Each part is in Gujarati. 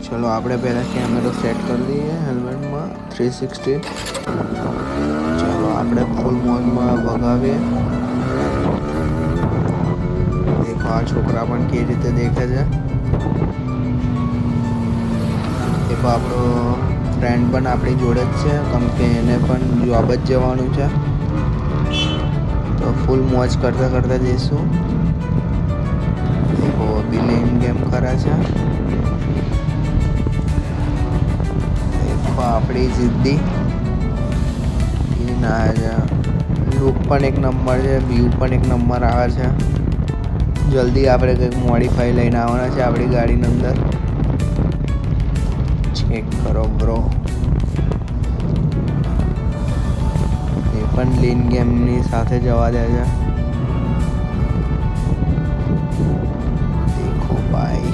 चलो આપણે પહેલા કેમેરો સેટ કરી દઈએ હેલ્મેટમાં 360. ચલો આપણે ફૂલ મોડમાં ભગાવીએ. દેખો આ છોકરા પણ કેવી રીતે દેખે છે. દેખો આપણો ફ્રેન્ડ પણ આપણી જોડે જ છે, કેમ કે એને પણ જોબ જ જવાનું છે. તો ફૂલ મોજ કરતા કરતા જઈશું. દેખો બિલિંગ ગેમ કરે છે. આપણી જિદ્દી ના છે. લુક પણ એક નંબર છે, વ્યૂ પણ એક નંબર આવે છે. જલ્દી આપણે કંઈક મોડિફાઈ લઈને આવવાના છે આપણી ગાડીની અંદર. ચેક કરો બ્રો. એ પણ લીન ગેમની સાથે જવા દે છે. દેખો ભાઈ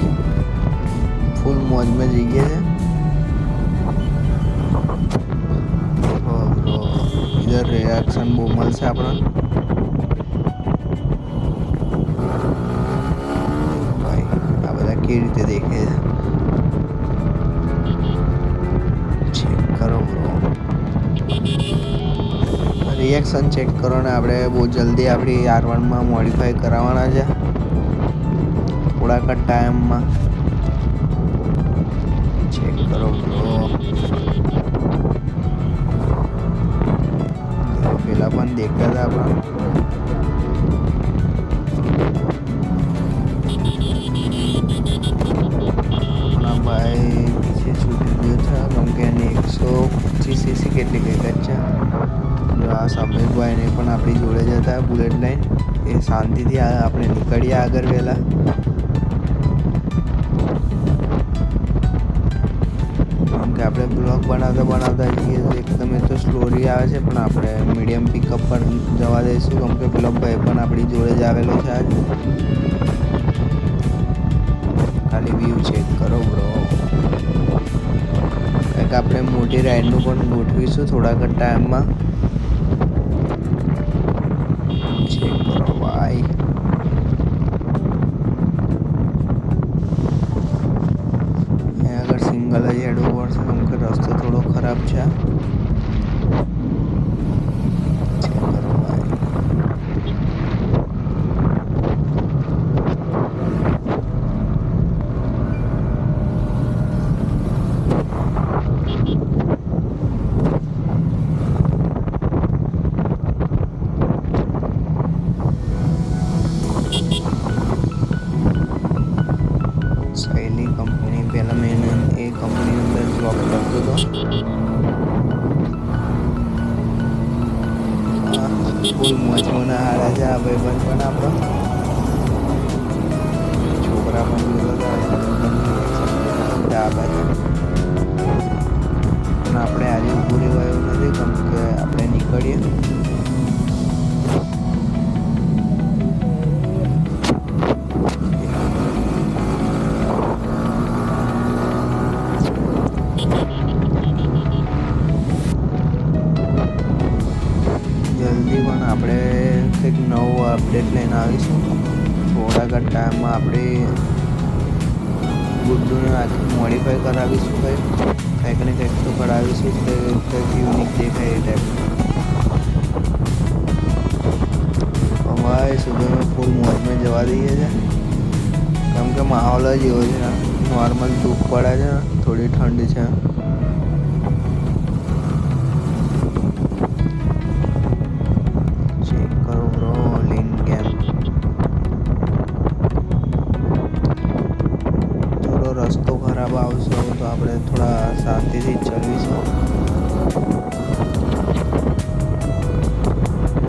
ફૂલ મોજ में જઈએ છે. इधर रिएक्शन बो મળશે આપણને. ભાઈ આ બધા કેવી રીતે દેખે છે. ચેક કરો બ્રો. રિએક્શન ચેક કરો ને આપણે બહુ જલ્દી આપણી R1 માં મોડિફાઈ કરાવવાના છે થોડાક ટાઈમમાં. ચેક કરો બ્રો. પેલા પણ દેખતા હતા આપણા. આપણા ભાઈ પીછે છૂટી ગયો છે, કેમ કે એની 125 સીસી કેટલી કંઈક જ છે. જો આ સામેભાઈને પણ આપણી જોડે જ હતા બુલેટ લાઈન. એ શાંતિથી આપણે નીકળીએ આગળ વહેલા. કે આપણે બ્લોગ બનાવતા જઈએ તો એકદમ એ તો સ્લોરી આવે છે, પણ આપણે મીડિયમ પિકઅપ પર જવા દઈશું, કેમ કે પેલો ભાઈ પણ આપણી જોડે જ આવેલો છે આજ. ખાલી વ્યૂ ચેક કરો બ્રો. કંઈક આપણે મોટી રાઈડનું પણ ગોઠવીશું થોડાક ટાઈમમાં. ચેક કરો ભાઈ. સિંગલ જ હેડવું પડશે, કેમ કે રસ્તો થોડો ખરાબ છે. ચેક કરો ભાઈ. શૈલી કંપની પહેલાં મેં એ કંપની અંદર જોબ કરતો હતો. ફૂલ મોજમાં હારા છે આ ભાઈબંધ પણ આપણો. છોકરા પણ જોતા હતા આ બાજુ. પણ આપણે આજે ઊભું રહેવાયું નથી, કેમ કે આપણે નીકળીએ. જલ્દી પણ આપણે કંઈક નવું અપડેટ લઈને આવીશું. થોડાક ટાઈમમાં આપણે ગુડ્ડુને આખી મોડિફાઈ કરાવીશું. કંઈક ને કંઈક તો કરાવીશું કે કંઈક યુનિક દેખાય એ ટાઈપ. ભાઈ સુધીમાં ફૂલ મોજમાં જવા દઈએ છે, કેમ કે માહોલ જ એવો છે. નોર્મલ ધૂપ પડે છે, થોડી ઠંડ છે. ચેક કરો બ્રો લીન ગેમ. થોડો રસ્તો ખરાબ આવશે તો આપણે થોડા શાંતિથી ચલાવીશું.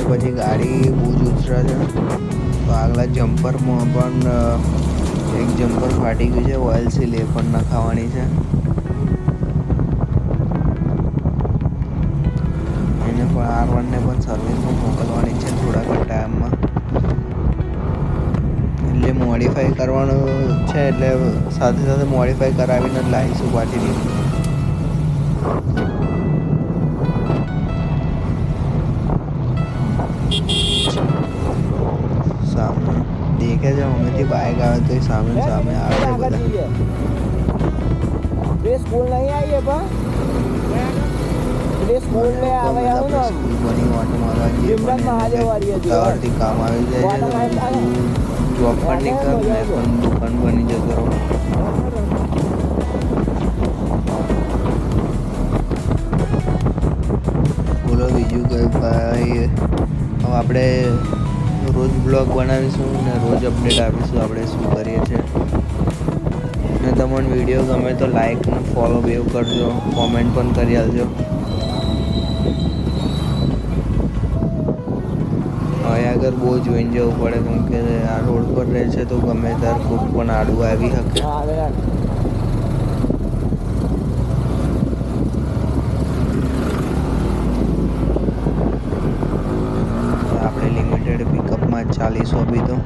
પછી ગાડી બહુ જ ઉછળે છે, તો આગલા જમ્પરમાં પણ એક જમ્પર ફાટી ગયું છે. ઓઇલ સીલ એ પણ નખાવાની છે. એને પણ R1 ને પણ સર્વિસમાં મોકલવાની છે થોડાક ટાઈમમાં. એટલે મોડિફાઈ કરવાનું છે, એટલે સાથે સાથે મોડિફાઈ કરાવીને જ લાવીશું પાછી. સામે દેખે છે, અમેથી બાઇક આવે તો સામે સામે આવે છે બધા. स्कूल नहीं आई है पर स्कूल में आवे आવું ને સ્કૂલ બની ઓટો મારવા જઈએ ભીમરાજ મહાદેવ વાળી હતી. ઉતાવળથી કામ આવી જાય છે તો જોબ પણ નહીં કર ને પણ દુકાન બની જતો રહું. બોલો બીજું કઈ ભાઈ. હવે આપણે રોજ બ્લોગ બનાવીશું ને રોજ અપડેટ આપીશું આપણે શું કરીએ છીએ. ને તમને વિડીયો ગમે તો લાઈક ને ફોલો બેવ કરજો, કોમેન્ટ પણ કરી આલજો. હવે આગળ બહુ જોઈને જવું પડે કેમ કે આ રોડ પર રહે છે તો ગમે ત્યારે કોક પણ આડું આવી શકે. આપણે લિમિટેડ પિકઅપમાં જ ચાલીશું અભી તો.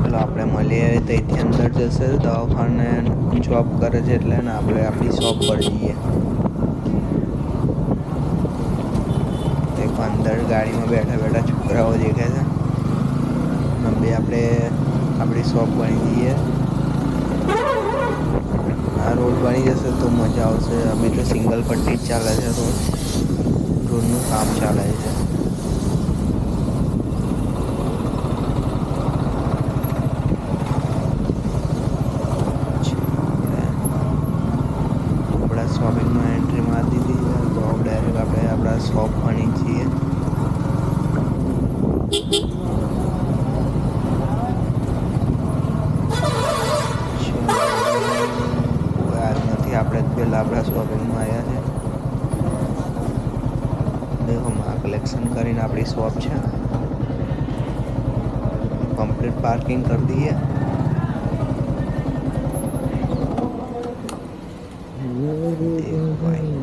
ચલો આપણે મળીએ ત્યાંથી અંદર જશે દવાખાને જોબ કરે છે એટલે ને આપણે આપણી શોપ પર જઈએ. એક અંદર ગાડીમાં બેઠા બેઠા છોકરાઓ દેખાય છે. બે આપણે આપણી શોપ બની જઈએ. આ રોડ બની જશે તો મજા આવશે. અભી તો સિંગલ પટ્ટી જ ચાલે છે રોડનું કામ ચાલે છે. આપણા શોપિંગમાં એન્ટ્રી મારી દીધી તો ડાયરેક્ટ આપણે આપણા શોપ બની છીએ. આપણે પહેલાં આપણા શોપિંગમાં આવ્યા છે. દેખો માં કલેક્શન કરીને આપણી શોપ છે. કમ્પ્લીટ પાર્કિંગ કરી દઈએ. ભાઈ